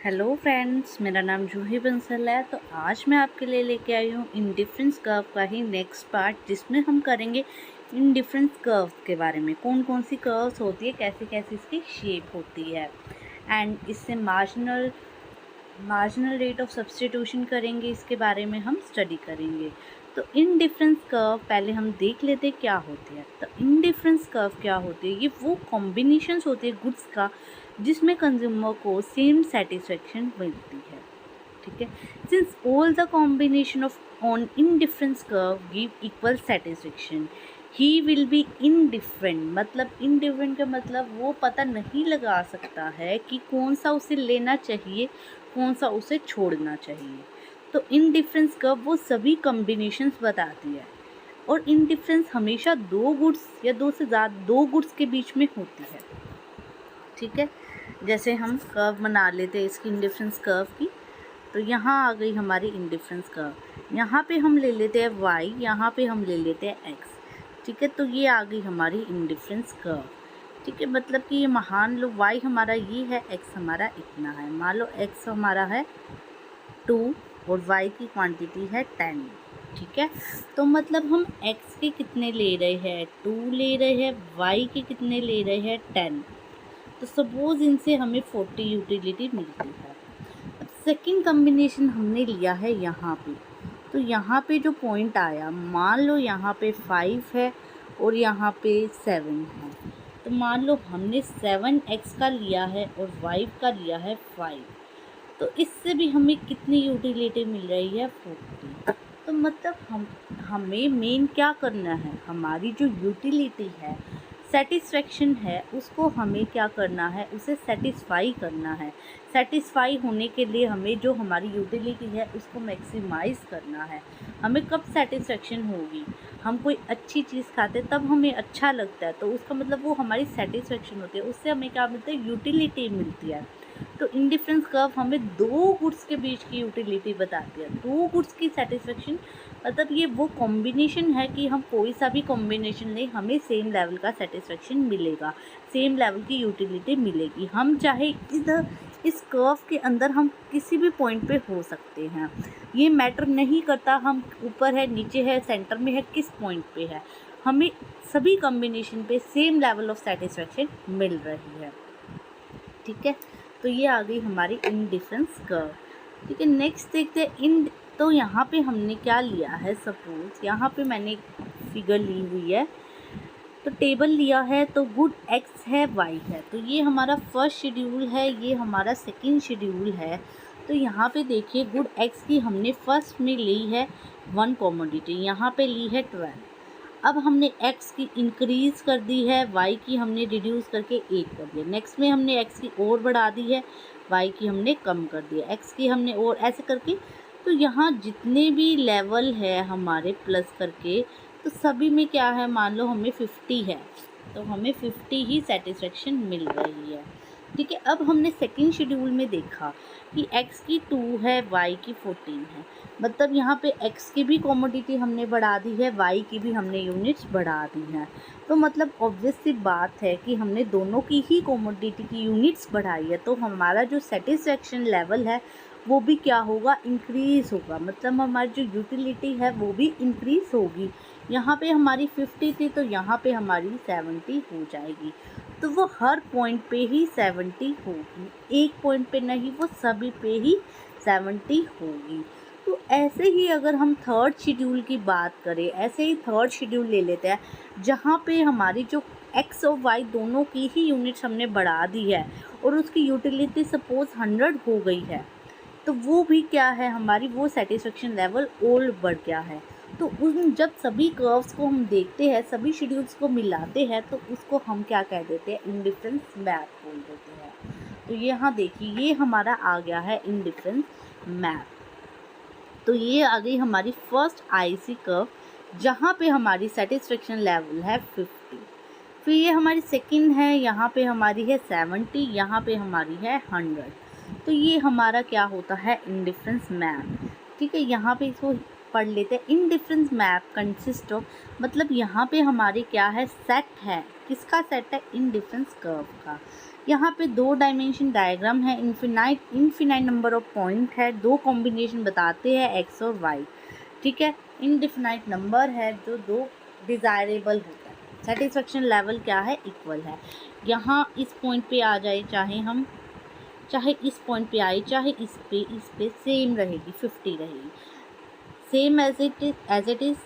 Hello friends, मेरा नाम जूही बंसल है। तो आज मैं आपके लिए लेके आई हूँ इंडिफरेंस कर्व का ही नेक्स्ट पार्ट, जिसमें हम करेंगे इंडिफरेंस कर्व के बारे में। कौन कौन सी कर्व्स होती है, कैसे कैसे इसकी शेप होती है, एंड इससे मार्जिनल रेट ऑफ सब्स्टिट्यूशन करेंगे, इसके बारे में हम स्टडी करेंगे। तो इनडिफरेंस कर्व पहले हम देख लेते हैं क्या होती है। तो इनडिफरेंस कर्व क्या होती है? ये वो कॉम्बिनेशंस होती है गुड्स का जिसमें कंज्यूमर को सेम सेटिस्फेक्शन मिलती है। ठीक है, since all the combination of on indifference curve give equal satisfaction, he will be indifferent. मतलब इनडिफरेंट का मतलब वो पता नहीं लगा सकता है कि कौन सा उसे लेना चाहिए, कौन सा उसे छोड़ना चाहिए। तो इनडिफरेंस कर्व वो सभी कॉम्बिनेशंस बताती है, और इनडिफरेंस हमेशा दो गुड्स या दो गुड्स के बीच में होती है। ठीक है, जैसे हम कर्व बना लेते हैं इसकी इंडिफरेंस कर्व की। तो यहाँ आ गई हमारी इंडिफरेंस कर्व। यहाँ पे हम ले लेते हैं y, यहाँ पे हम ले लेते हैं x। ठीक है, तो ये आ गई हमारी इंडिफरेंस कर्व। ठीक है, मतलब कि ये मान लो y हमारा ये है, x हमारा इतना है। मान लो x हमारा है 2 और y की क्वांटिटी है 10। ठीक है, तो मतलब हम x के कितने ले रहे हैं, 2 ले रहे हैं, y के कितने ले रहे हैं, 10। तो सपोज इनसे हमें 40 यूटिलिटी मिलती है। अब सेकंड कॉम्बिनेशन हमने लिया है यहाँ पे। तो यहाँ पे जो पॉइंट आया, मान लो यहाँ पे 5 है और यहाँ पे 7 है। तो मान लो हमने 7x का लिया है और y का लिया है 5। तो इससे भी हमें कितनी यूटिलिटी मिल रही है, 40। तो मतलब हमें मेन क्या करना है, हमारी जो यूटिलिटी है, सेटिस्फेक्शन है, उसको हमें क्या करना है, उसे सेटिस्फाई करना है। सेटिस्फाई होने के लिए हमें जो हमारी यूटिलिटी है उसको मैक्सिमाइज़ करना है। हमें कब सेटिस्फेक्शन होगी, हम कोई अच्छी चीज़ खाते तब हमें अच्छा लगता है, तो उसका मतलब वो हमारी सेटिस्फेक्शन होती है। उससे हमें क्या मिलता है, यूटिलिटी मिलती है। तो इंडिफरेंस कर्व हमें दो गुड्स के बीच की यूटिलिटी बताती है। दो गुड्स की सेटिस्फेक्शन मतलब ये वो कॉम्बिनेशन है कि हम कोई सा भी कॉम्बिनेशन लें, हमें सेम लेवल का सेटिस्फेक्शन मिलेगा, सेम लेवल की यूटिलिटी मिलेगी। हम चाहे इधर इस कर्व के अंदर हम किसी भी पॉइंट पे हो सकते हैं, ये मैटर नहीं करता हम ऊपर है, नीचे है, सेंटर में है, किस पॉइंट पे है, हमें सभी कॉम्बिनेशन पे सेम लेवल ऑफ सेटिस्फेक्शन मिल रही है। ठीक है, तो ये आ गई हमारी इनडिफरेंस कर्व। ठीक है, नेक्स्ट देखते हैं तो यहाँ पे हमने क्या लिया है, सपोज यहाँ पे मैंने एक फिगर ली हुई है, तो टेबल लिया है, तो गुड x है, y है। तो ये हमारा फर्स्ट शेड्यूल है, ये हमारा सेकंड शेड्यूल है। तो यहाँ पे देखिए गुड x की हमने फर्स्ट में ली है 1 कॉमोडिटी, यहाँ पे ली है 12। अब हमने x की इंक्रीज़ कर दी है, y की हमने रिड्यूस करके 8 कर दिया। नेक्स्ट में हमने x की और बढ़ा दी है, y की हमने कम कर दिया, x की हमने और ऐसे करके। तो यहाँ जितने भी लेवल है हमारे प्लस करके, तो सभी में क्या है, मान लो हमें 50 है, तो हमें 50 ही सेटिस्फेक्शन मिल रही है। ठीक है, अब हमने सेकंड शेड्यूल में देखा कि x की 2 है, y की 14 है। मतलब यहाँ पे x की भी कॉमोडिटी हमने बढ़ा दी है, y की भी हमने यूनिट्स बढ़ा दी हैं। तो मतलब ऑब्वियस सी बात है कि हमने दोनों की ही कॉमोडिटी की यूनिट्स बढ़ाई है, तो हमारा जो सेटिस्फेक्शन लेवल है वो भी क्या होगा, इंक्रीज़ होगा। मतलब हमारी जो यूटिलिटी है वो भी इंक्रीज़ होगी। यहाँ पे हमारी 50 थी, तो यहाँ पे हमारी 70 हो जाएगी। तो वो हर पॉइंट पे ही 70 होगी, एक पॉइंट पे नहीं, वो सभी पे ही 70 होगी। तो ऐसे ही अगर हम थर्ड शेड्यूल की बात करें, ऐसे ही थर्ड शेड्यूल ले लेते हैं, जहाँ पे हमारी जो x और y दोनों की ही यूनिट्स हमने बढ़ा दी है और उसकी यूटिलिटी सपोज 100 हो गई है, तो वो भी क्या है, हमारी वो सेटिस्फेक्शन लेवल और बढ़ गया है। तो उन जब सभी कर्व्स को हम देखते हैं, सभी शेड्यूल्स को मिलाते हैं, तो उसको हम क्या कह देते हैं, इंडिफरेंस मैप बोल देते हैं। तो यहाँ देखिए ये हमारा आ गया है इंडिफरेंस मैप। तो ये आ गई हमारी फर्स्ट आईसी कर्व, जहाँ पे हमारी सेटिस्फेक्शन लेवल है 50। फिर ये हमारी सेकंड है, यहाँ पे हमारी है 70, यहाँ पे हमारी है 100। तो ये हमारा क्या होता है, इंडिफरेंस मैप। ठीक है, यहाँ पे इसको पढ़ लेते हैं। इंडिफरेंस मैप कंसिस्ट ऑफ, मतलब यहाँ पे हमारे क्या है, सेट है, किसका सेट है, इंडिफरेंस कर्व का। यहाँ पे 2 डायमेंशन डायग्राम है, इनफिनाइट नंबर ऑफ पॉइंट है, 2 कॉम्बिनेशन बताते हैं एक्स और वाई, ठीक है। इनडिफिनाइट नंबर है जो 2 डिज़ायरेबल होता है। सेटिस्फेक्शन लेवल क्या है, इक्वल है। यहाँ इस पॉइंट पे आ जाए, चाहे इस पॉइंट पे आए, चाहे इस पे सेम रहेगी, 50 रहेगी, same as it is.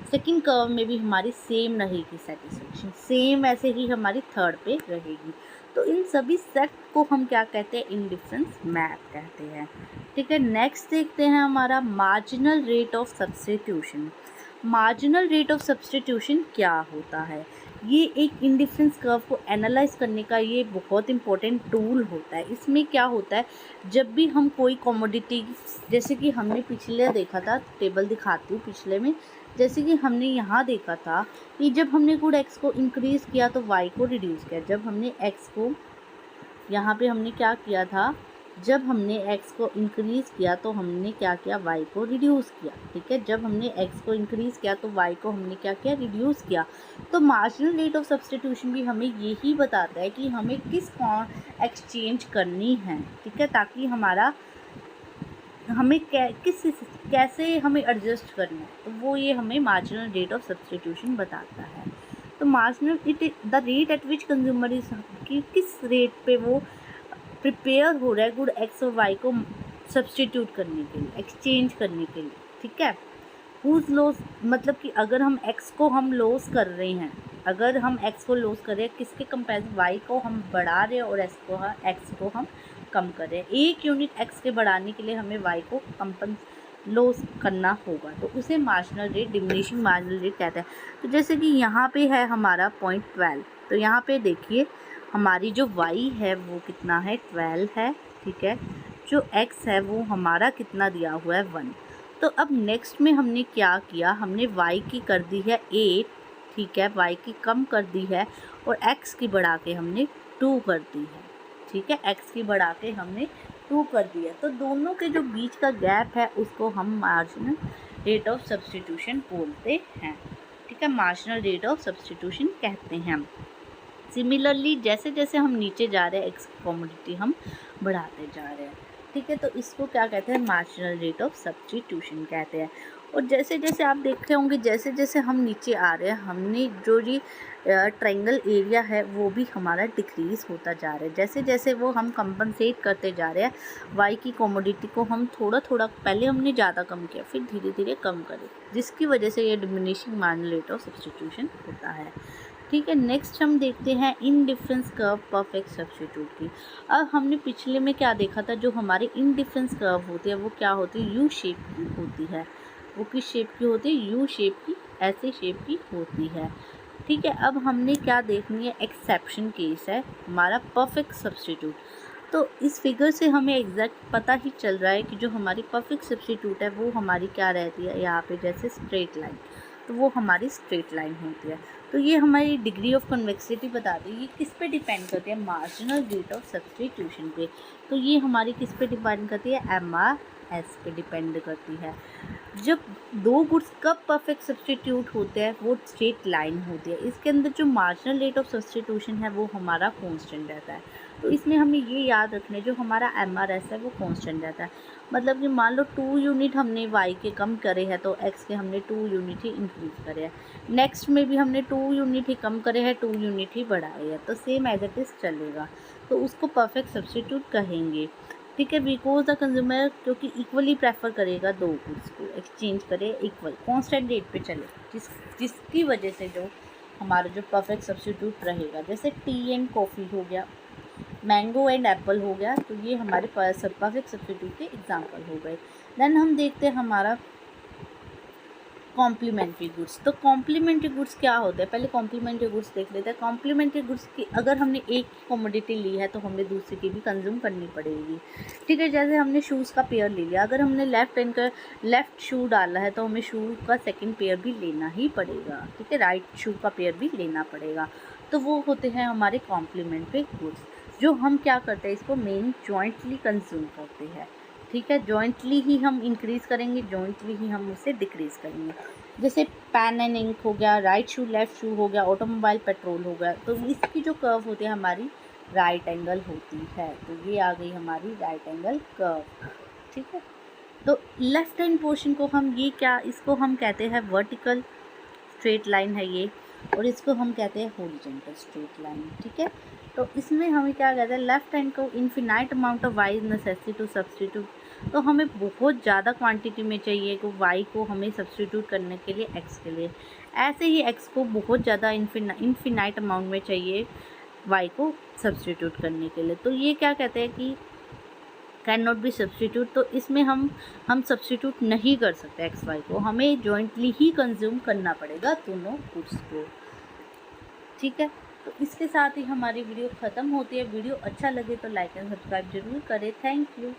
Second curve में भी हमारी सेम रहेगी सेटिस्फेक्शन, सेम ऐसे ही हमारी थर्ड पे रहेगी। तो इन सभी सेट को हम क्या कहते हैं, इंडिफरेंस मैप कहते हैं, ठीक है। नेक्स्ट देखते हैं हमारा marginal rate of substitution. Marginal rate of substitution क्या होता है, ये एक इंडिफरेंस कर्व को एनालाइज करने का ये बहुत इंपॉर्टेंट टूल होता है। इसमें क्या होता है, जब भी हम कोई कमोडिटी, जैसे कि हमने पिछले देखा था, टेबल दिखाती हूँ पिछले में, जैसे कि हमने यहाँ देखा था कि जब हमने गुड एक्स को इंक्रीज़ किया तो वाई को रिड्यूस किया। जब हमने एक्स को, यहाँ पे हमने क्या किया था, जब हमने एक्स को इंक्रीज़ किया तो हमने क्या किया, वाई को रिड्यूस किया, ठीक है। जब हमने एक्स को इंक्रीज़ किया तो वाई को हमने क्या किया, रिड्यूस किया। तो मार्जिनल रेट ऑफ सब्स्टिट्यूशन भी हमें यही बताता है कि हमें किस एक्सचेंज करनी है, ठीक है, ताकि हमारा हमें कैसे हमें एडजस्ट करना है, तो वो ये हमें मार्जिनल रेट ऑफ सब्स्टिट्यूशन बताता है। तो marginal the rate at which consumer is, कि किस रेट पे वो प्रिपेयर हो रहा है गुड एक्स और वाई को सब्स्टिट्यूट करने के लिए, एक्सचेंज करने के लिए, ठीक है। हुज लॉस, मतलब कि अगर हम एक्स को हम लॉस कर रहे हैं, अगर हम एक्स को लॉस कर रहे हैं, किसके कंपेरिजन, वाई को हम बढ़ा रहे हैं और एक्स को हम कम कर रहे हैं। एक यूनिट एक्स के बढ़ाने के लिए हमें वाई को लॉस करना होगा, तो उसे marginal rate, diminishing marginal rate कहते हैं। तो जैसे कि यहाँ पे है हमारा पॉइंट 12, तो यहाँ पे देखिए हमारी जो y है वो कितना है, 12 है, ठीक है। जो x है वो हमारा कितना दिया हुआ है, 1। तो अब नेक्स्ट में हमने क्या किया, हमने y की कर दी है 8, ठीक है, y की कम कर दी है और x की बढ़ा के हमने 2 कर दी है, ठीक है, x की बढ़ा के हमने 2 कर दिया। तो दोनों के जो बीच का गैप है उसको हम मार्जिनल रेट ऑफ सब्स्टिट्यूशन बोलते हैं, ठीक है, मार्जिनल रेट ऑफ सब्स्टिट्यूशन कहते हैं हम। सिमिलरली जैसे जैसे हम नीचे जा रहे हैं, एक्स कमोडिटी हम बढ़ाते जा रहे हैं, ठीक है, तो इसको क्या कहते हैं, मार्जिनल रेट ऑफ सब्स्टिट्यूशन कहते हैं। और जैसे जैसे आप देख रहे होंगे, जैसे जैसे हम नीचे आ रहे हैं, हमने जो ये ट्रायंगल एरिया है वो भी हमारा डिक्रीज़ होता जा रहा है। जैसे जैसे वो हम कंपनसेट करते जा रहे हैं, वाई की कमोडिटी को हम थोड़ा थोड़ा, पहले हमने ज़्यादा कम किया, फिर धीरे धीरे कम करें, जिसकी वजह से ये diminishing marginal rate of substitution होता है, ठीक है। नेक्स्ट हम देखते हैं इनडिफरेंस कर्व परफेक्ट सब्स्टिट्यूट की। अब हमने पिछले में क्या देखा था, जो हमारी इनडिफरेंस कर्व होती है वो क्या होती है, यू शेप की होती है। वो किस शेप की होती है, यू शेप की, ऐसे शेप की होती है, ठीक है। अब हमने क्या देखनी है, एक्सेप्शन केस है हमारा परफेक्ट सब्स्टिट्यूट। तो इस फिगर से हमें एग्जैक्ट पता ही चल रहा है कि जो हमारी परफेक्ट सब्स्टिट्यूट है वो हमारी क्या रहती है, यहाँ पे जैसे स्ट्रेट लाइन, तो वो हमारी स्ट्रेट लाइन होती है। तो ये हमारी डिग्री ऑफ कन्वेक्सिटी बताती है, ये किस पे डिपेंड करती है, मार्जिनल रेट ऑफ सब्स्टिट्यूशन पे। तो ये हमारी किस पे डिपेंड करती है, MRS पे डिपेंड करती है। जब 2 गुड्स कब परफेक्ट सब्स्टिट्यूट होते हैं, वो स्ट्रेट लाइन होती है, इसके अंदर जो मार्जिनल रेट ऑफ सब्स्टिट्यूशन है वो हमारा कांस्टेंट रहता है। तो इसमें हमें ये याद रखना है, जो हमारा MRS है वो कांस्टेंट रहता है। मतलब कि मान लो 2 यूनिट हमने y के कम करे हैं तो x के हमने 2 यूनिट ही इंक्रीज करे हैं, नेक्स्ट में भी हमने 2 यूनिट ही कम करे हैं, 2 यूनिट ही बढ़ाए हैं, तो सेम एज इट इज़ चलेगा, तो उसको परफेक्ट सब्स्टिट्यूट कहेंगे, ठीक है। बिकॉज द कंज्यूमर क्योंकि इक्वली प्रेफर करेगा 2 गुड्स को, एक्सचेंज करे इक्वल कांस्टेंट रेट पे चले, जिसकी वजह से जो हमारा जो परफेक्ट सब्स्टिट्यूट रहेगा, जैसे टी एंड कॉफ़ी हो गया, मैंगो एंड एप्पल हो गया, तो ये हमारे परफेक्ट सब्स्टिट्यूट के एग्जांपल हो गए। देन हम देखते हैं हमारा कॉम्प्लीमेंट्री गुड्स। तो कॉम्प्लीमेंट्री गुड्स क्या होते हैं, पहले कॉम्प्लीमेंट्री गुड्स देख लेते हैं। कॉम्प्लीमेंट्री गुड्स की अगर हमने एक कमोडिटी ली है तो हमें दूसरी की भी कंज्यूम करनी पड़ेगी, ठीक है। जैसे हमने शूज़ का पेयर ले लिया, अगर हमने लेफ़्ट शू डाला है तो हमें शू का सेकेंड पेयर भी लेना ही पड़ेगा, ठीक है, राइट शू का पेयर भी लेना पड़ेगा। तो वो होते हैं हमारे कॉम्प्लीमेंट्री गुड्स, जो हम क्या करते हैं, इसको मेन जॉइंटली कंज्यूम करते हैं, ठीक है। जॉइंटली ही हम इंक्रीज़ करेंगे, जॉइंटली ही हम उसे डिक्रीज़ करेंगे। जैसे पेन एंड इंक हो गया, राइट शू लेफ़्ट शू हो गया, ऑटोमोबाइल पेट्रोल हो गया, तो इसकी जो कर्व होती है हमारी राइट एंगल होती है। तो ये आ गई हमारी राइट एंगल कर्व, ठीक है। तो लेफ्ट हैंड पोर्शन को हम इसको हम कहते हैं वर्टिकल स्ट्रेट लाइन है ये, और इसको हम कहते हैं हॉरिजॉन्टल स्ट्रेट लाइन, ठीक है। तो इसमें हमें क्या कहते हैं, लेफ्ट हैंड को infinite amount of y necessity to substitute, तो हमें बहुत ज़्यादा क्वांटिटी में चाहिए कि वाई को हमें सब्सटीट्यूट करने के लिए एक्स के लिए, ऐसे ही एक्स को बहुत ज़्यादा इनफिनाइट अमाउंट में चाहिए वाई को सब्सटीट्यूट करने के लिए। तो ये क्या कहते हैं कि कैन नॉट बी सब्सटीट्यूट। तो इसमें हम सब्सटीट्यूट नहीं कर सकते एक्स वाई को, हमें जॉइंटली ही कंज्यूम करना पड़ेगा दोनों फूड्स को, ठीक है। तो इसके साथ ही हमारी वीडियो ख़त्म होती है। वीडियो अच्छा लगे तो लाइक एंड सब्सक्राइब जरूर करें। Thank you.